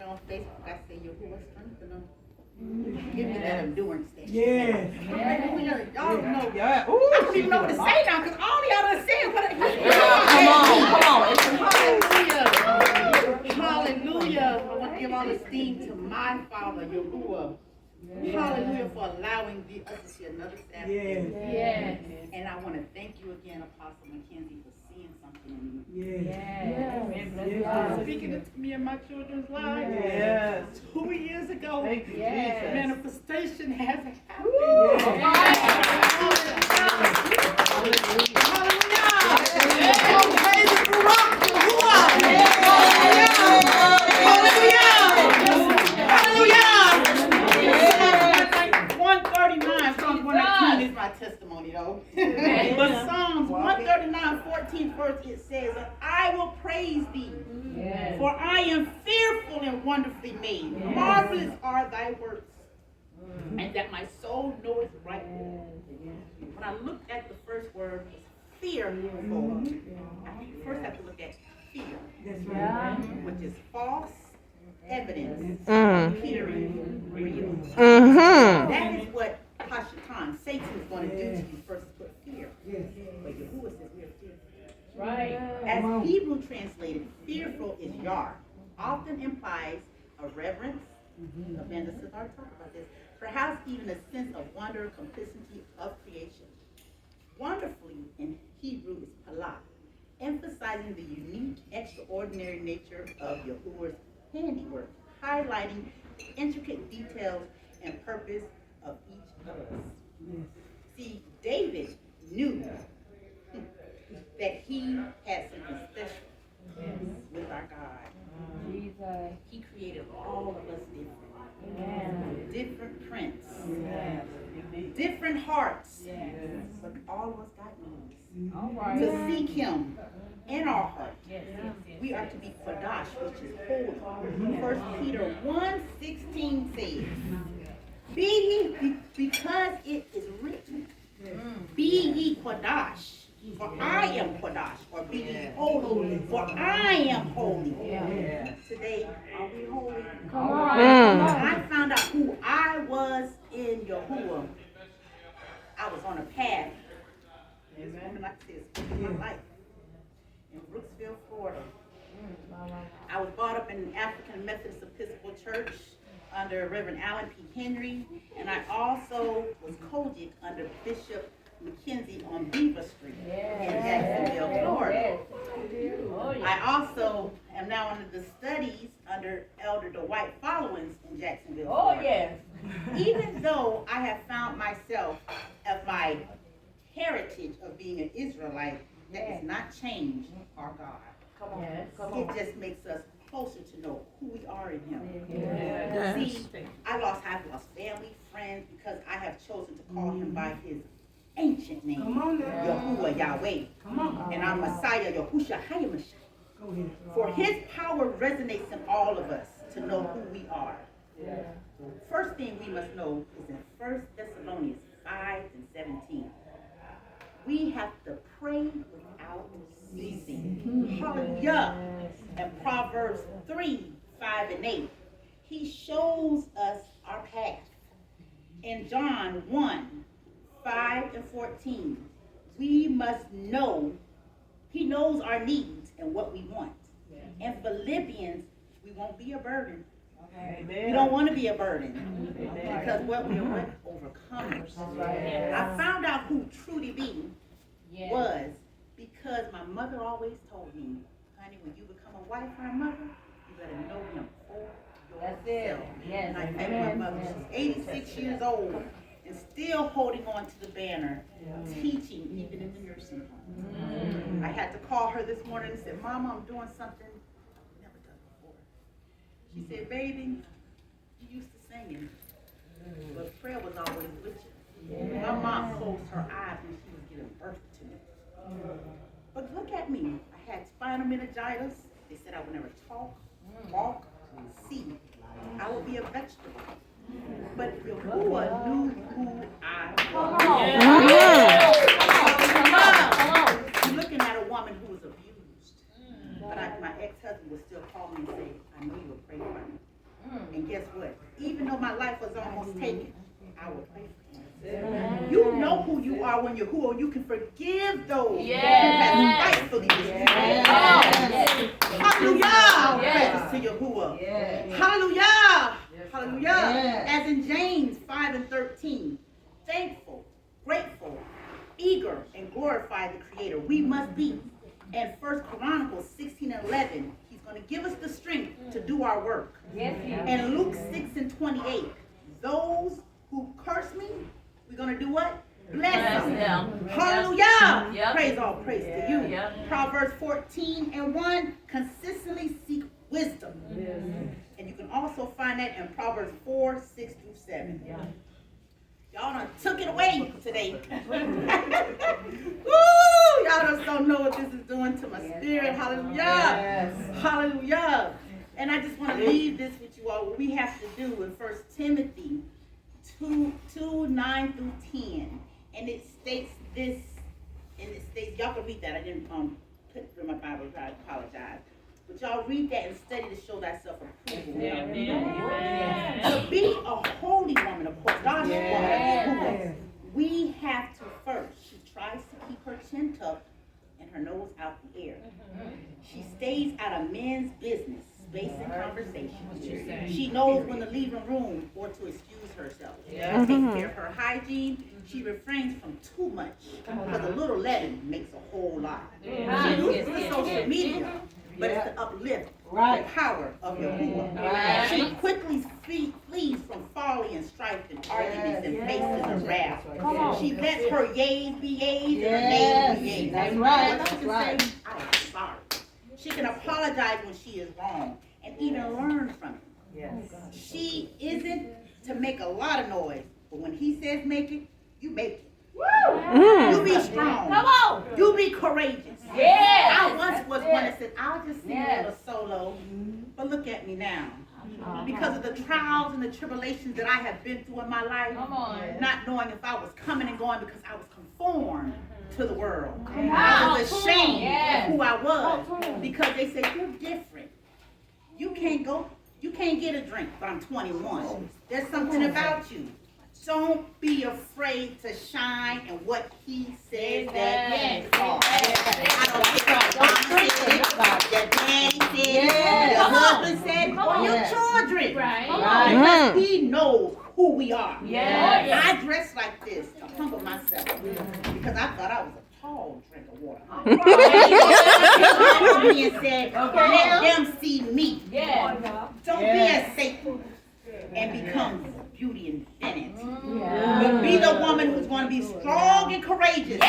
On Facebook, I say Yahuah strengthen them. Give me that endurance that Yes. Hallelujah. Y'all know. Yeah. I don't even know what to say now because all y'all done said what Hallelujah. Hallelujah. I want to give all esteem to my Father, Yahuah. Hallelujah, for allowing us to see another Sabbath. Yes. And I want to thank you again, Apostle Mackenzie, for seeing something in me. Yes. Speaking it to me in my children's lives. Yes. 2 years ago. Thank you, Jesus. Manifestation has happened. Testimony though. But Psalms 139:14 first it says, I will praise thee, for I am fearful and wonderfully made. Marvelous are thy works, and that my soul knoweth right well. When I looked at the first word, fearful, I think you first have to look at fear, which is false evidence appearing real. That is what Hashatan, Satan, is going to do to you first, put fear. But Yahuah says we are fearful. Right. As Hebrew translated, fearful is yar, often implies a reverence. Amanda Siddhar talked about this. Perhaps even a sense of wonder, complicity of creation. Wonderfully in Hebrew is palah, emphasizing the unique, extraordinary nature of Yahuah's handiwork, highlighting the intricate details and purpose of each of us. See, David knew that he had something special with our God. He created all of us different. Different prints. Different hearts. But all of us got needs. To seek him in our heart. We are to be Kodash, which is holy. 1 Peter 1:16 says, be ye, because it is written, be ye Kodash, for I am Kodash, or be ye holy, for I am holy. Today, are we holy? Come on. I found out who I was in Yahuah. I was on a path. This woman like this in my life. In Brooksville, Florida. I was brought up in the African Methodist Episcopal Church under Reverend Allen P. Henry, and I also was Kojic under Bishop Mackenzie on Beaver Street in Jacksonville, Florida. I also am now under the studies under Elder Dwight Followings in Jacksonville, Florida. Even though I have found myself of my heritage of being an Israelite, that does not change our God. It just makes us closer to know who we are in him. See, I've lost family, friends, because I have chosen to call him by his ancient name, Yahuah, Yahweh. And our Messiah, Yahushua HaMashiach. For his power resonates in all of us to know who we are. First thing we must know is in 1 Thessalonians 5:17. We have to pray without ceasing. Hallelujah. And Proverbs 3:5-8. He shows us our path. In John 1:5-14, we must know, he knows our needs and what we want. In Philippians, we won't be a burden. We don't want to be a burden. Because what we are overcomers. I found out who Trudy B was because my mother always told me, honey, when you become a wife or a mother, you better know him for yourself. And I thank my mother. She's 86 years old and still holding on to the banner, teaching even in the nursing home. I had to call her this morning and said, Mama, I'm doing something I've never done before. She said, baby, you used to singing, but prayer was always with you. My mom closed her eyes when she was giving birth to me. But look at me. I had spinal meningitis. They said I would never talk, walk, see. I would be a vegetable. But Yahuah knew who I was. I'm looking at a woman who was abused. But my ex-husband would still call me and say, I know you would pray for me. And guess what? Even though my life was almost taken, I will pray for him. You know who you are when you're Yahuah. You can forgive those who have rightfully disputed. Hallelujah. Praises to Yahuah. Hallelujah. Hallelujah. As in James 5:13. Thankful, grateful, eager, and glorify the Creator. We must be. And 1 Chronicles 16:11. He's going to give us the strength to do our work. And Luke 6:28. Those who curse me, we're going to do what? Bless them. Hallelujah. Praise all praise to you. Proverbs 14:1. Consistently seek wisdom. And you can also find that in Proverbs 4:6-7. Y'all done took it away today. Woo! Y'all just don't know what this is doing to my spirit. Hallelujah. Hallelujah. And I just want to leave this with you all. What we have to do in 1 Timothy 2:9-10. And it states this, and it states, y'all can read that. I didn't put it in my Bible, I apologize. But y'all read that and study to show thyself approval. To be a holy woman, of course, God's woman, we have to first. She tries to keep her chin tucked and her nose out the air. She stays out of men's business, space, and conversation. She knows when to leave a room or to excuse herself. Takes care of her hygiene. She refrains from too much because a little letting makes a whole lot. She uses the social media, but it's to uplift the power of Yahuah. She quickly flees from folly and strife and arguments and faces of wrath. She lets her yays be yays and her nays be yays. That's right. She can say, I'm sorry. She can apologize when she is wrong and even learn from it. She isn't to make a lot of noise, but when he says make it, you make it. You be strong. Come on. You be courageous. I once was one that said, I'll just sing a little solo, but look at me now. Because of the trials and the tribulations that I have been through in my life, not knowing if I was coming and going because I was conformed to the world. I was ashamed of who I was because they said, you're different. You can't get a drink, but I'm 21. There's something about you. Don't be afraid to shine in what he says that you are. I don't care what mama said, your daddy said, your husband said, or your children. Because he knows who we are. I dress like this to humble myself because I thought I was a tall drink of water. And said, let them see me. Don't be as Satan and become beauty and feminine. But be the woman who's going to be strong and courageous. At